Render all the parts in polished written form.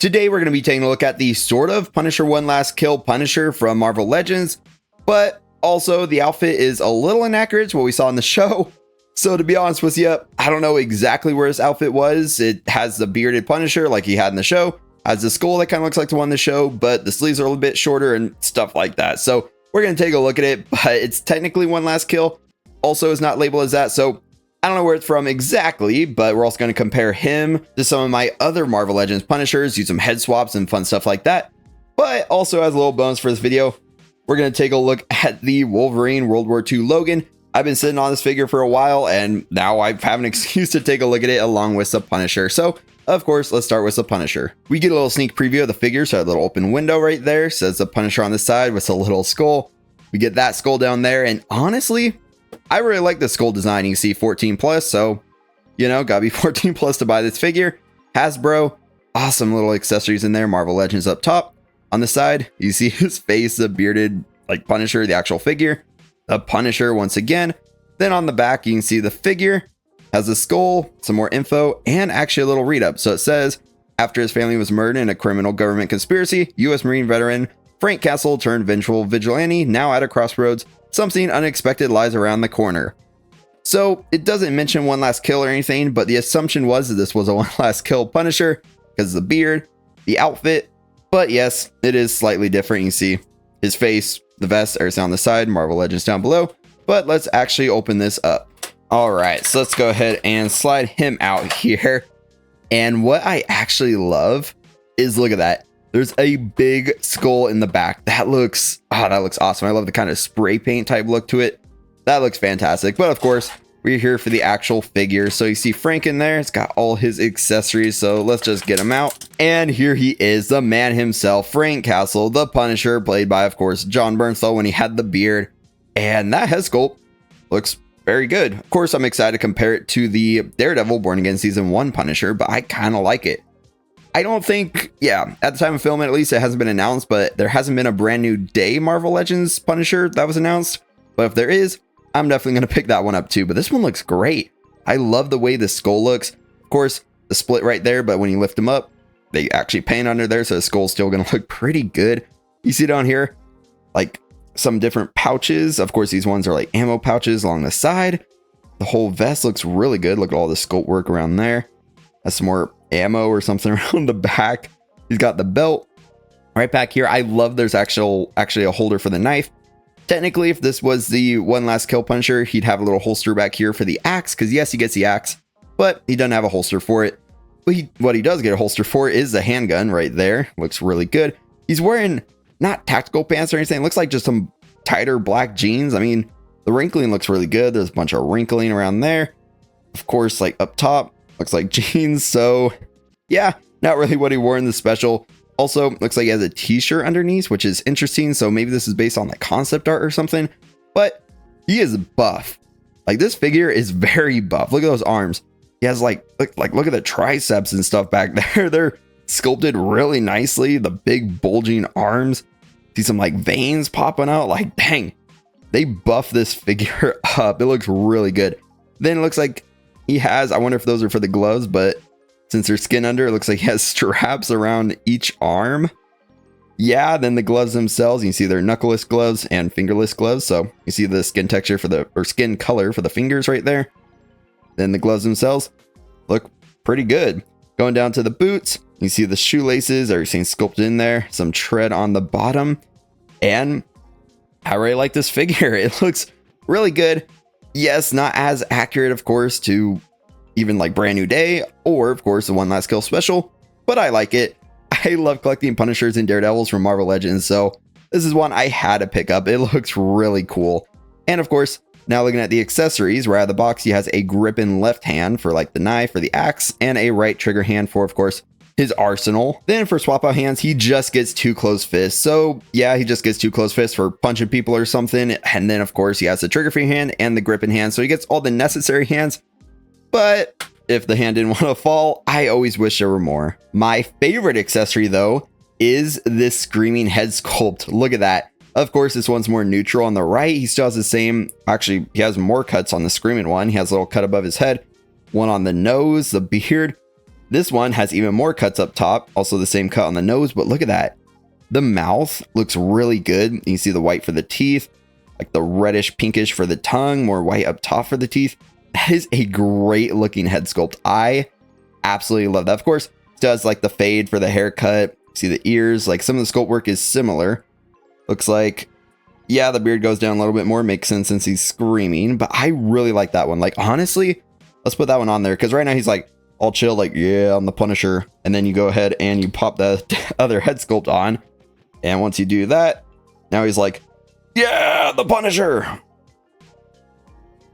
Today we're going to be taking a look at the sort of Punisher One Last Kill Punisher from Marvel Legends, but also the outfit is a little inaccurate to what we saw in the show. So to be honest with you, I don't know exactly where his outfit was. It has the bearded Punisher like he had in the show, has the skull that kind of looks like the one in the show, but the sleeves are a little bit shorter and stuff like that. So we're going to take a look at it, but it's technically One Last Kill. Also is not labeled as that, so I don't know where it's from exactly, but we're also going to compare him to some of my other Marvel Legends Punishers, use some head swaps and fun stuff like that. But also as a little bonus for this video, we're going to take a look at the Wolverine World War II Logan. I've been sitting on this figure for a while, and now I have an excuse to take a look at it along with the Punisher. So, of course, let's start with the Punisher. We get a little sneak preview of the figure, so a little open window right there, says the Punisher on the side with a little skull. We get that skull down there, and honestly, I really like the skull design. You see 14 plus, so, you know, gotta be 14 plus to buy this figure. Hasbro, awesome little accessories in there. Marvel Legends up top. On the side, you see his face, the bearded, like Punisher, the actual figure. The Punisher once again. Then on the back, you can see the figure has a skull, some more info, and actually a little read up. So it says, after his family was murdered in a criminal government conspiracy, U.S. Marine veteran Frank Castle turned vengeful vigilante, now at a crossroads. Something unexpected lies around the corner. So it doesn't mention One Last Kill or anything, but the assumption was that this was a One Last Kill Punisher because of the beard, the outfit. But yes, it is slightly different. You see his face, the vest, everything on the side, Marvel Legends down below. But let's actually open this up. All right, so let's go ahead and slide him out here. And what I actually love is, look at that. There's a big skull in the back. That looks awesome. I love the kind of spray paint type look to it. That looks fantastic. But of course, we're here for the actual figure. So you see Frank in there. It's got all his accessories. So let's just get him out. And here he is, the man himself, Frank Castle, the Punisher, played by, of course, John Bernthal when he had the beard. And that head sculpt looks very good. Of course, I'm excited to compare it to the Daredevil Born Again Season 1 Punisher, but I kind of like it. I don't think, at the time of filming, at least, it hasn't been announced, but there hasn't been a brand new day Marvel Legends Punisher that was announced. But if there is, I'm definitely going to pick that one up too. But this one looks great. I love the way the skull looks. Of course, the split right there, but when you lift them up, they actually paint under there, so the skull's still going to look pretty good. You see down here, like some different pouches. Of course, these ones are like ammo pouches along the side. The whole vest looks really good. Look at all the sculpt work around there. That's some more ammo or something around the back. He's got the belt right back here. I love there's actually a holder for the knife. Technically, if this was the One Last Kill Punisher, he'd have a little holster back here for the axe, because yes, he gets the axe, but he doesn't have a holster for it. But what he does get a holster for is the handgun right there. Looks really good. He's wearing not tactical pants or anything. It looks like just some tighter black jeans. I mean, the wrinkling looks really good. There's a bunch of wrinkling around there. Of course, like up top, looks like jeans. So yeah, not really what he wore in the special. Also, looks like he has a t-shirt underneath, which is interesting. So maybe this is based on the concept art or something, but he is buff. Like, this figure is very buff. Look at those arms. He has look at the triceps and stuff back there. They're sculpted really nicely. The big bulging arms. See some like veins popping out. Like, dang, they buff this figure up. It looks really good. Then it looks like he has, I wonder if those are for the gloves, but since there's skin under, it looks like he has straps around each arm. Yeah, then the gloves themselves, you can see they're knuckleless gloves and fingerless gloves. So you see the skin texture or skin color for the fingers right there. Then the gloves themselves look pretty good. Going down to the boots, you see the shoelaces, everything sculpted in there, some tread on the bottom. And I really like this figure. It looks really good. Yes, not as accurate, of course, to even like Brand New Day or, of course, the One Last Kill special, but I like it. I love collecting Punishers and Daredevils from Marvel Legends, so this is one I had to pick up. It looks really cool. And of course, now looking at the accessories, right out of the box, he has a grip in left hand for like the knife or the axe, and a right trigger hand for, of course, his arsenal. Then for swap out hands, he just gets 2 closed fists. So yeah, he just gets 2 closed fists for punching people or something. And then of course he has the trigger free hand and the grip in hand. So he gets all the necessary hands. But if the hand didn't want to fall, I always wish there were more. My favorite accessory though is this screaming head sculpt. Look at that. Of course, this one's more neutral on the right. He still has the same, actually, he has more cuts on the screaming one. He has a little cut above his head, one on the nose, the beard. This one has even more cuts up top, also the same cut on the nose, but look at that. The mouth looks really good. You can see the white for the teeth, like the reddish pinkish for the tongue, more white up top for the teeth. That is a great looking head sculpt. I absolutely love that. Of course, it does like the fade for the haircut. See the ears, like some of the sculpt work is similar. Looks like, yeah, the beard goes down a little bit more. Makes sense since he's screaming, but I really like that one. Like, honestly, let's put that one on there because right now he's like all chill, like, yeah, I'm the Punisher. And then you go ahead and you pop the other head sculpt on. And once you do that, now he's like, yeah, the Punisher.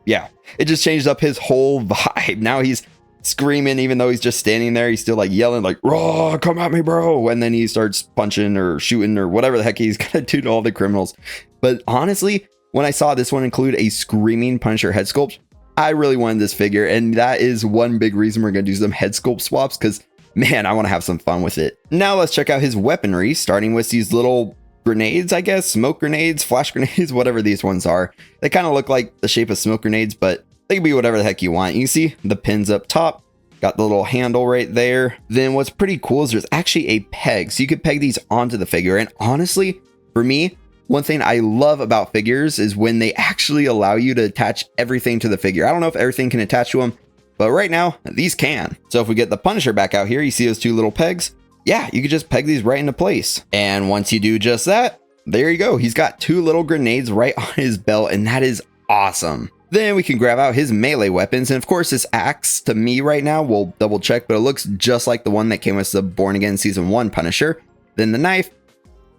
Yeah, it just changed up his whole vibe. Now he's screaming, even though he's just standing there. He's still like yelling, like, raw, come at me, bro. And then he starts punching or shooting or whatever the heck he's gonna do to all the criminals. But honestly, when I saw this one include a screaming Punisher head sculpt, I really wanted this figure. And that is one big reason we're gonna do some head sculpt swaps, because man, I want to have some fun with it. Now let's check out his weaponry, starting with these little grenades, I guess, smoke grenades, flash grenades, whatever these ones are. They kind of look like the shape of smoke grenades, but they can be whatever the heck you want. You can see the pins up top, got the little handle right there. Then what's pretty cool is there's actually a peg, so you could peg these onto the figure. And honestly, for me, one thing I love about figures is when they actually allow you to attach everything to the figure. I don't know if everything can attach to them, but right now these can. So if we get the Punisher back out here, you see those two little pegs? Yeah, you could just peg these right into place. And once you do just that, there you go. He's got two little grenades right on his belt, and that is awesome. Then we can grab out his melee weapons. And of course, this axe to me right now, we'll double check, but it looks just like the one that came with the Born Again Season 1 Punisher. Then the knife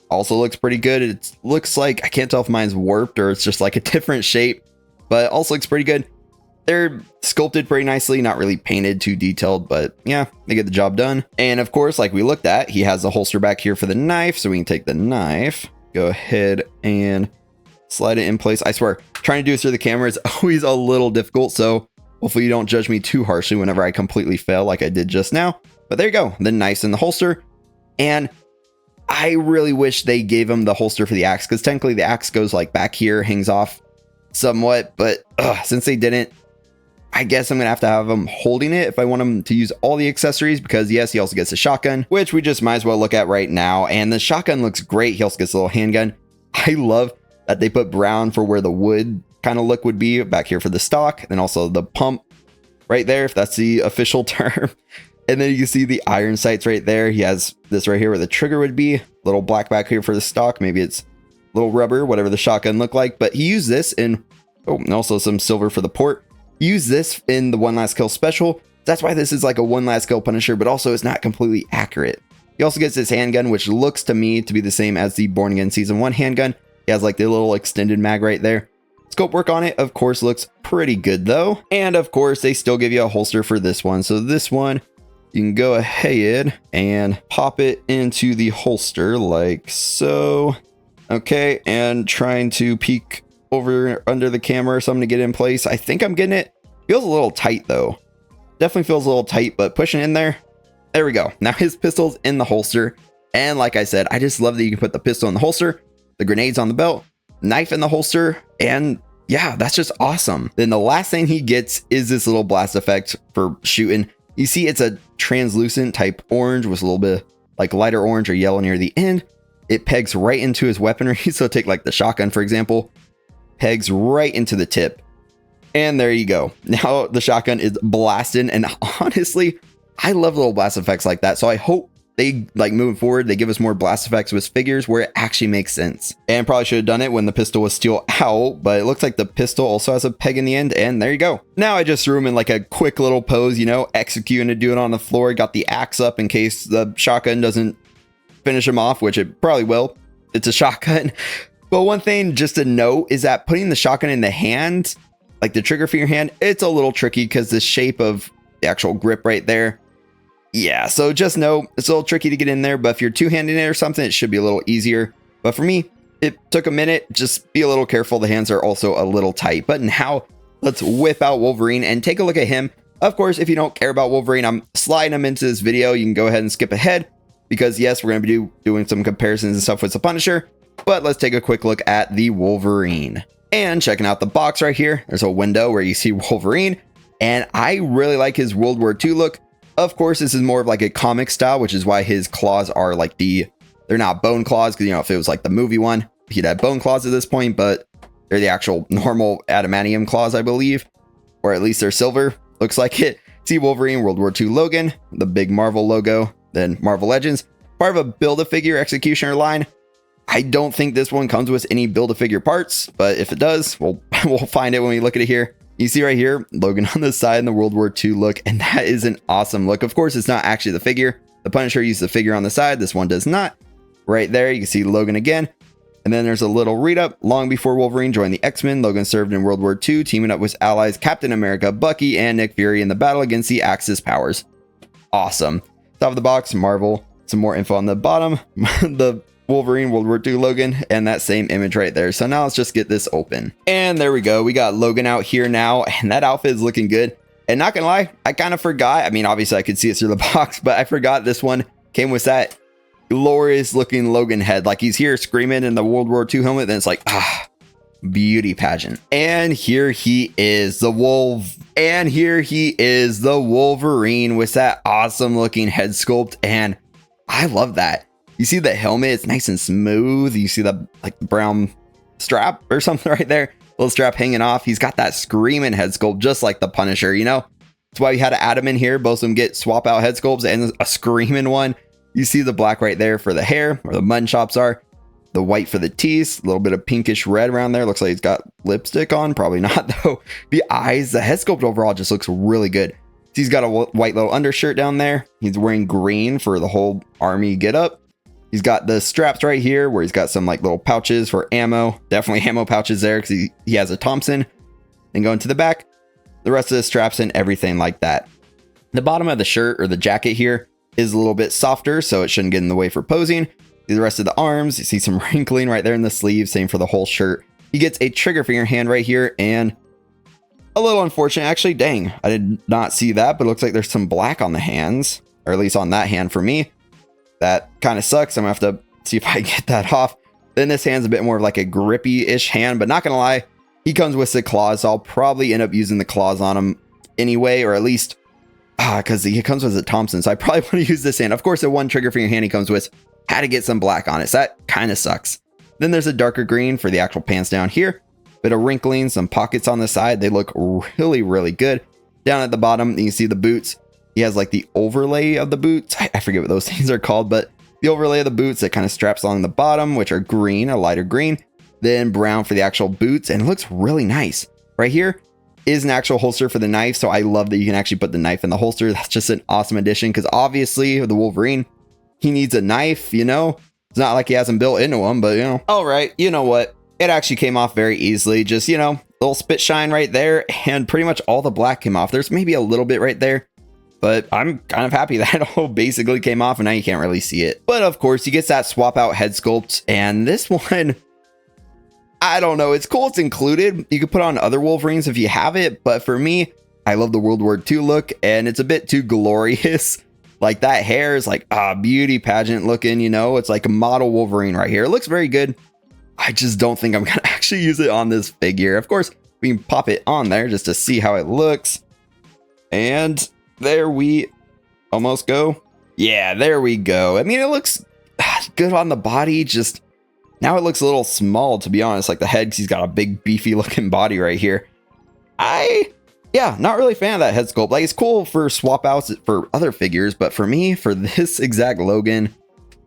also looks pretty good. It looks like, I can't tell if mine's warped or it's just like a different shape, but it also looks pretty good. They're sculpted pretty nicely, not really painted too detailed, but yeah, they get the job done. And of course, like we looked at, he has the holster back here for the knife, so we can take the knife, go ahead and slide it in place. I swear, trying to do this through the camera is always a little difficult, so hopefully you don't judge me too harshly whenever I completely fail like I did just now. But there you go, the knife's in the holster. And I really wish they gave him the holster for the axe, because technically the axe goes like back here, hangs off somewhat, but since they didn't, I guess I'm gonna have to have him holding it if I want him to use all the accessories, because yes, he also gets a shotgun, which we just might as well look at right now. And the shotgun looks great. He also gets a little handgun. I love that they put brown for where the wood kind of look would be back here for the stock, and also the pump right there, if that's the official term. And then you can see the iron sights right there. He has this right here where the trigger would be, little black back here for the stock. Maybe it's little rubber, whatever the shotgun looked like. But he used this in, oh, and also some silver for the port. Use this in the One Last Kill special. That's why this is like a One Last Kill Punisher, but also it's not completely accurate. He also gets this handgun, which looks to me to be the same as the Born Again Season 1 handgun. He has like the little extended mag right there. Scope work on it, of course, looks pretty good though. And of course, they still give you a holster for this one. So this one, you can go ahead and pop it into the holster like so. Okay, and trying to peek over under the camera or something to get in place. I think I'm getting it. Feels a little tight though. Definitely feels a little tight, but pushing in there. There we go. Now his pistol's in the holster. And like I said, I just love that you can put the pistol in the holster, the grenades on the belt, knife in the holster, and yeah, that's just awesome. Then the last thing he gets is this little blast effect for shooting. You see it's a translucent type orange with a little bit like lighter orange or yellow near the end. It pegs right into his weaponry. So take like the shotgun, for example, pegs right into the tip. And there you go. Now the shotgun is blasting. And honestly, I love little blast effects like that. So I hope they, like, moving forward, they give us more blast effects with figures where it actually makes sense. And probably should have done it when the pistol was still out, but it looks like the pistol also has a peg in the end, and there you go. Now I just threw him in like a quick little pose, you know, executing to do it on the floor. Got the axe up in case the shotgun doesn't finish him off, which it probably will. It's a shotgun. But one thing just to note is that putting the shotgun in the hand, like the trigger for your hand, it's a little tricky because the shape of the actual grip right there. Yeah, so just know it's a little tricky to get in there, but if you're two-handing it or something, it should be a little easier. But for me, it took a minute. Just be a little careful. The hands are also a little tight. But now let's whip out Wolverine and take a look at him. Of course, if you don't care about Wolverine, I'm sliding him into this video. You can go ahead and skip ahead because yes, we're going to be doing some comparisons and stuff with the Punisher. But let's take a quick look at the Wolverine. And checking out the box right here, there's a window where you see Wolverine. And I really like his World War II look. Of course, this is more of like a comic style, which is why his claws are like they're not bone claws, because, you know, if it was like the movie one, he'd have bone claws at this point, but they're the actual normal adamantium claws, I believe, or at least they're silver. Looks like it. See Wolverine, World War II Logan, the big Marvel logo, then Marvel Legends, part of a Build-A-Figure Executioner line. I don't think this one comes with any Build-A-Figure parts, but if it does, we'll find it when we look at it here. You see right here, Logan on the side in the World War II look, and that is an awesome look. Of course, it's not actually the figure. The Punisher used the figure on the side. This one does not. Right there, you can see Logan again. And then there's a little read-up. Long before Wolverine joined the X-Men, Logan served in World War II, teaming up with allies Captain America, Bucky, and Nick Fury in the battle against the Axis powers. Awesome. Top of the box, Marvel. Some more info on the bottom. The Wolverine, World War II Logan, and that same image right there. So now let's just get this open. And there we go. We got Logan out here now, and that outfit is looking good. And not gonna lie, I kind of forgot. I mean, obviously I could see it through the box, but I forgot this one came with that glorious looking Logan head. Like he's here screaming in the World War II helmet, then it's like, beauty pageant. And here he is, the Wolverine with that awesome looking head sculpt. And I love that. You see the helmet, it's nice and smooth. You see the like brown strap or something right there, little strap hanging off. He's got that screaming head sculpt just like the Punisher, you know. That's why we had to add him in here. Both of them get swap out head sculpts and a screaming one. You see the black right there for the hair, where the mutton chops are. The white for the teeth, a little bit of pinkish red around there. Looks like he's got lipstick on. Probably not, though. The eyes, the head sculpt overall just looks really good. He's got a white little undershirt down there. He's wearing green for the whole army getup. He's got the straps right here where he's got some like little pouches for ammo. Definitely ammo pouches there because he has a Thompson. Then going to the back, the rest of the straps and everything like that. The bottom of the shirt or the jacket here is a little bit softer, so it shouldn't get in the way for posing. The rest of the arms, you see some wrinkling right there in the sleeve, same for the whole shirt. He gets a trigger finger hand right here, and a little unfortunate, actually, dang, I did not see that, but it looks like there's some black on the hands, or at least on that hand for me. That kind of sucks. I'm gonna have to see if I get that off. Then this hand's a bit more of like a grippy-ish hand, but not gonna lie, he comes with the claws, so I'll probably end up using the claws on him anyway, or at least because he comes with a Thompson, so I probably want to use this hand. Of course, the one trigger finger hand he comes with had to get some black on it, so that kind of sucks. Then there's a darker green for the actual pants down here. Bit of wrinkling, some pockets on the side. They look really, really good. Down at the bottom, you can see the boots. He has like the overlay of the boots. I forget what those things are called, but the overlay of the boots that kind of straps along the bottom, which are green, a lighter green. Then brown for the actual boots, and it looks really nice. Right here is an actual holster for the knife, so I love that you can actually put the knife in the holster. That's just an awesome addition, because obviously the Wolverine, he needs a knife, you know? It's not like he has them built into him, but you know. All right, you know what? It actually came off very easily. Just, you know, a little spit shine right there, and pretty much all the black came off. There's maybe a little bit right there, but I'm kind of happy that it all basically came off, and now you can't really see it. But of course, he gets that swap out head sculpt, and this one, I don't know. It's cool. It's included. You could put on other Wolverines if you have it. But for me, I love the World War II look, and it's a bit too glorious. Like that hair is like beauty pageant looking, you know, it's like a model Wolverine right here. It looks very good. I just don't think I'm going to actually use it on this figure. Of course, we can pop it on there just to see how it looks. And there we almost go. Yeah, there we go. I mean, it looks good on the body. Just now it looks a little small, to be honest. Like the head, he's got a big beefy looking body right here. Yeah, not really a fan of that head sculpt. Like it's cool for swap outs for other figures, but for me, for this exact Logan,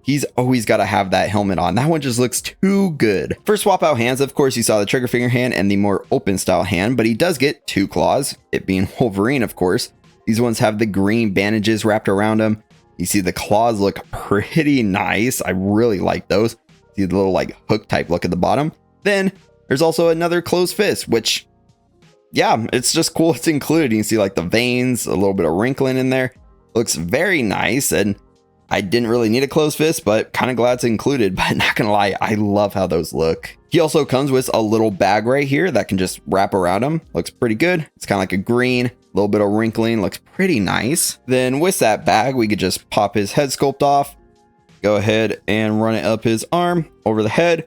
he's always got to have that helmet on. That one just looks too good. For swap out hands, of course, you saw the trigger finger hand and the more open style hand, but he does get two claws, it being Wolverine, of course. These ones have the green bandages wrapped around them. You see the claws look pretty nice. I really like those. See the little like hook type look at the bottom. Then there's also another closed fist, which, yeah, it's just cool. It's included. You can see like the veins, a little bit of wrinkling in there. Looks very nice. And I didn't really need a closed fist, but kind of glad it's included. But not gonna lie, I love how those look. He also comes with a little bag right here that can just wrap around him. Looks pretty good. It's kind of like a green, a little bit of wrinkling. Looks pretty nice. Then with that bag, we could just pop his head sculpt off. Go ahead and run it up his arm, over the head.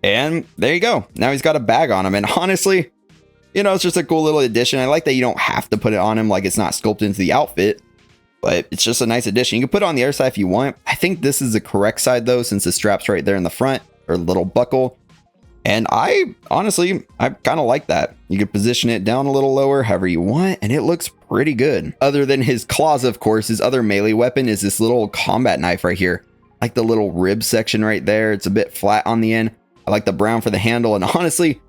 And there you go. Now he's got a bag on him. And honestly, you know, it's just a cool little addition. I like that you don't have to put it on him, like it's not sculpted into the outfit. but it's just a nice addition. You can put it on the other side if you want. I think this is the correct side though, since the strap's right there in the front, or little buckle. And I honestly kind of like that. You could position it down a little lower, however you want, and it looks pretty good. Other than his claws, of course, his other melee weapon is this little combat knife right here. Like the little rib section right there. It's a bit flat on the end. I like the brown for the handle, and honestly,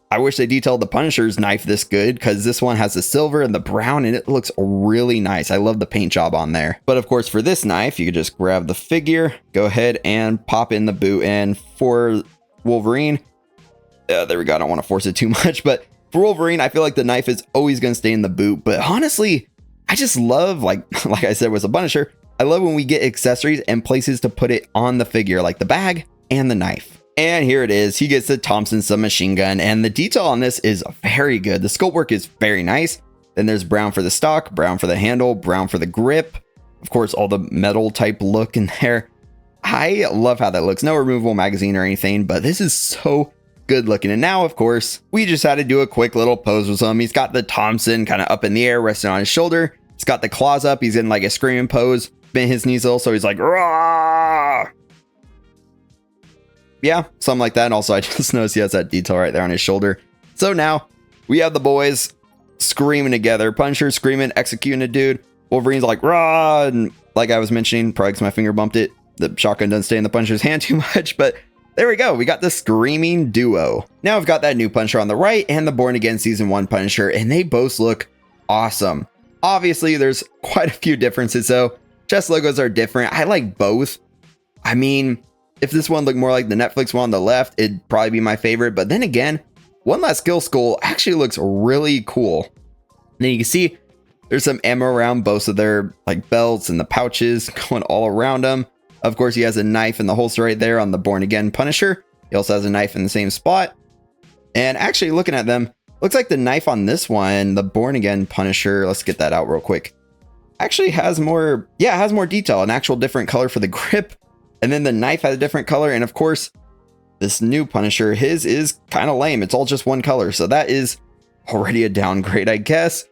I wish they detailed the Punisher's knife this good, because this one has the silver and the brown, and it looks really nice. I love the paint job on there. But of course, for this knife, you could just grab the figure, go ahead and pop in the boot. And for Wolverine, there we go. I don't want to force it too much, but for Wolverine, I feel like the knife is always going to stay in the boot. But honestly, I just love, like I said with the Punisher, I love when we get accessories and places to put it on the figure, like the bag and the knife. And here it is. He gets the Thompson submachine gun, and the detail on this is very good. The sculpt work is very nice. Then there's brown for the stock, brown for the handle, brown for the grip. Of course, all the metal type look in there. I love how that looks. No removable magazine or anything, but this is so good looking. And now, of course, we just had to do a quick little pose with him. He's got the Thompson kind of up in the air, resting on his shoulder. He's got the claws up. He's in like a screaming pose. Bent his knees a little, so he's like, "Rah!" Yeah, something like that. And also, I just noticed he has that detail right there on his shoulder. So now we have the boys screaming together. Punisher screaming, executing a dude. Wolverine's like, "Rah!" And like I was mentioning, probably because my finger bumped it, the shotgun doesn't stay in the Punisher's hand too much. But there we go. We got the screaming duo. Now we've got that new Punisher on the right and the Born Again Season 1 Punisher, and they both look awesome. Obviously, there's quite a few differences though. Chest logos are different. I like both. I mean, if this one looked more like the Netflix one on the left, it'd probably be my favorite. But then again, One Last Kill skull actually looks really cool. And then you can see there's some ammo around both of their like belts and the pouches going all around them. Of course, he has a knife in the holster right there on the Born Again Punisher. He also has a knife in the same spot. And actually looking at them, looks like the knife on this one, the Born Again Punisher, let's get that out real quick, actually has more, it has more detail, an actual different color for the grip. And then the knife has a different color. And of course, this new Punisher, his is kind of lame. It's all just one color. So that is already a downgrade, I guess.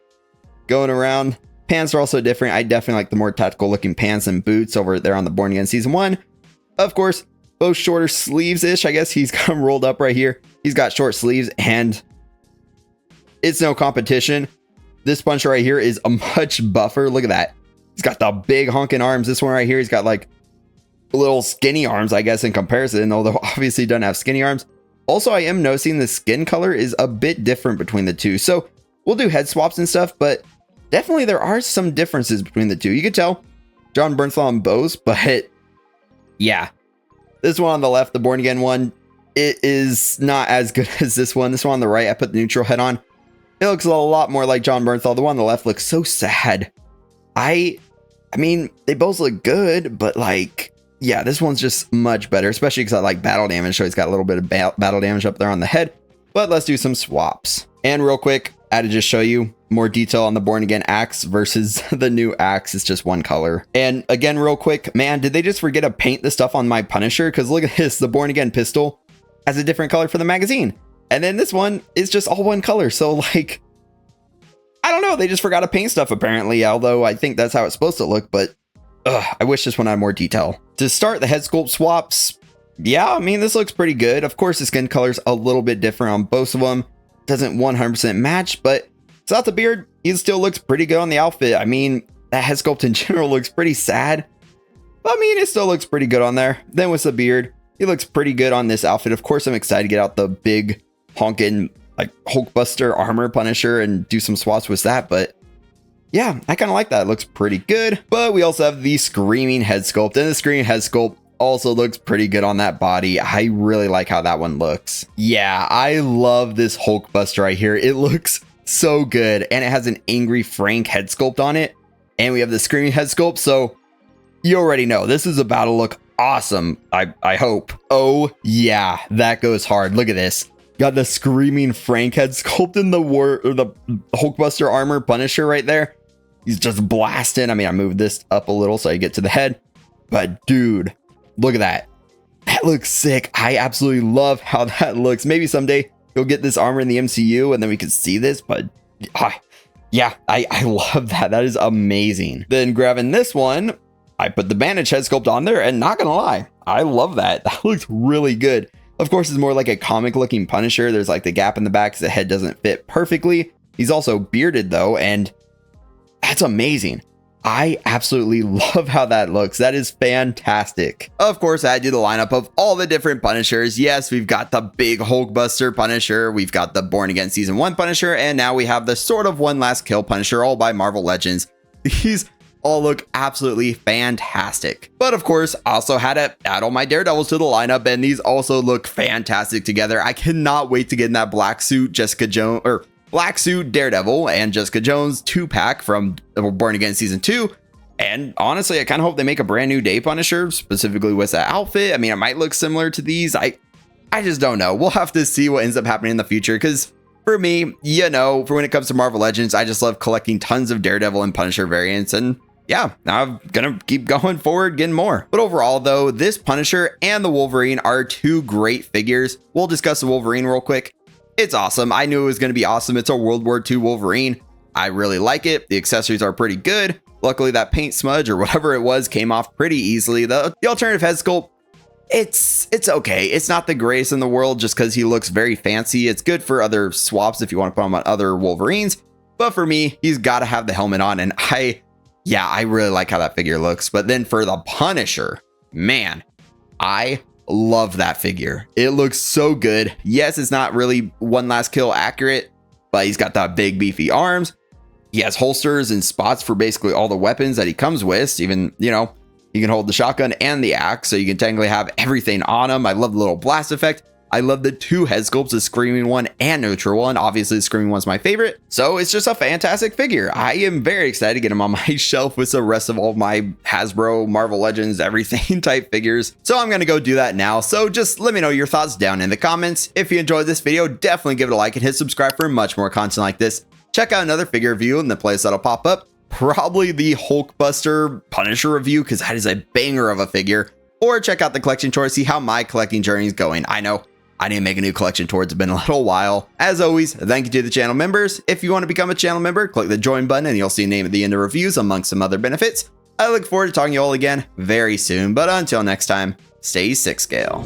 Going around, pants are also different. I definitely like the more tactical looking pants and boots over there on the Born Again Season 1. Of course, both shorter sleeves-ish. I guess he's got them rolled up right here. He's got short sleeves, and it's no competition. This Punisher right here is a much buffer. Look at that. He's got the big honking arms. This one right here, he's got like little skinny arms, I guess, in comparison, although obviously he doesn't have skinny arms. Also, I am noticing the skin color is a bit different between the two. So we'll do head swaps and stuff, but definitely there are some differences between the two. You could tell Jon Bernthal on both, but yeah, this one on the left, the Born Again one, it is not as good as this one. This one on the right, I put the neutral head on. It looks a lot more like Jon Bernthal. The one on the left looks so sad. I mean, they both look good, but like, yeah, this one's just much better, especially because I like battle damage. So he's got a little bit of battle damage up there on the head. But let's do some swaps. And real quick, I had to just show you more detail on the Born Again axe versus the new axe. It's just one color. And again, real quick, man, did they just forget to paint the stuff on my Punisher? Because look at this, the Born Again pistol has a different color for the magazine. And then this one is just all one color. So like, I don't know. They just forgot to paint stuff apparently, although I think that's how it's supposed to look. But I wish this one had more detail. To start the head sculpt swaps, yeah, I mean, this looks pretty good. Of course, the skin color's a little bit different on both of them. Doesn't 100% match, but without the beard, he still looks pretty good on the outfit. I mean, that head sculpt in general looks pretty sad. But I mean, it still looks pretty good on there. Then with the beard, he looks pretty good on this outfit. Of course, I'm excited to get out the big honking like Hulkbuster armor Punisher and do some swaps with that. But yeah, I kind of like that. It looks pretty good. But we also have the screaming head sculpt, and the screaming head sculpt also looks pretty good on that body. I really like how that one looks. Yeah, I love this Hulkbuster right here. It looks so good, and it has an angry Frank head sculpt on it, and we have the screaming head sculpt. So you already know this is about to look awesome. I hope. Oh yeah, that goes hard. Look at this. Got the screaming Frank head sculpt in the Hulkbuster armor Punisher right there. He's just blasting. I mean, I moved this up a little so I get to the head, but dude, look at that. That looks sick. I absolutely love how that looks. Maybe someday you'll get this armor in the MCU and then we can see this, but Yeah, I love that. That is amazing. Then grabbing this one, I put the bandage head sculpt on there, and not gonna lie, I love that. That looks really good. Of course, it's more like a comic looking Punisher. There's like the gap in the back because the head doesn't fit perfectly. He's also bearded though, and that's amazing. I absolutely love how that looks. That is fantastic. Of course, I do the lineup of all the different Punishers. Yes, we've got the big Hulkbuster Punisher. We've got the Born Again Season 1 Punisher. And now we have the sort of One Last Kill Punisher, all by Marvel Legends. These all look absolutely fantastic. But of course, I also had to add all my Daredevils to the lineup, and these also look fantastic together. I cannot wait to get in that black suit Jessica Jones, or black suit Daredevil and Jessica Jones 2-pack from Born Again Season 2. And honestly, I kind of hope they make a brand new Day Punisher, specifically with that outfit. I mean, it might look similar to these. I just don't know. We'll have to see what ends up happening in the future, because for me, you know, for when it comes to Marvel Legends, I just love collecting tons of Daredevil and Punisher variants, and yeah, I'm gonna keep going forward, getting more. But overall though, this Punisher and the Wolverine are two great figures. We'll discuss the Wolverine real quick. It's awesome. I knew it was gonna be awesome. It's a World War II Wolverine. I really like it. The accessories are pretty good. Luckily that paint smudge or whatever it was came off pretty easily. The alternative head sculpt, it's okay. It's not the greatest in the world just because he looks very fancy. It's good for other swaps if you want to put him on other Wolverines. But for me, he's got to have the helmet on, and I really like how that figure looks. But then for the Punisher, man, I love that figure. It looks so good. Yes, it's not really One Last Kill accurate, but he's got that big beefy arms. He has holsters and spots for basically all the weapons that he comes with. Even, you know, you can hold the shotgun and the axe, so you can technically have everything on him. I love the little blast effect. I love the two head sculpts, the Screaming one and Neutral one. Obviously, the Screaming one's my favorite. So it's just a fantastic figure. I am very excited to get him on my shelf with the rest of all of my Hasbro, Marvel Legends, everything type figures. So I'm going to go do that now. So just let me know your thoughts down in the comments. If you enjoyed this video, definitely give it a like and hit subscribe for much more content like this. Check out another figure review in the place that'll pop up. Probably the Hulkbuster Punisher review, because that is a banger of a figure. Or check out the collection tour to see how my collecting journey is going. I know I need to make a new collection tour. It's been a little while. As always, thank you to the channel members. If you want to become a channel member, click the join button and you'll see a name at the end of reviews amongst some other benefits. I look forward to talking to you all again very soon. But until next time, stay 6 scale.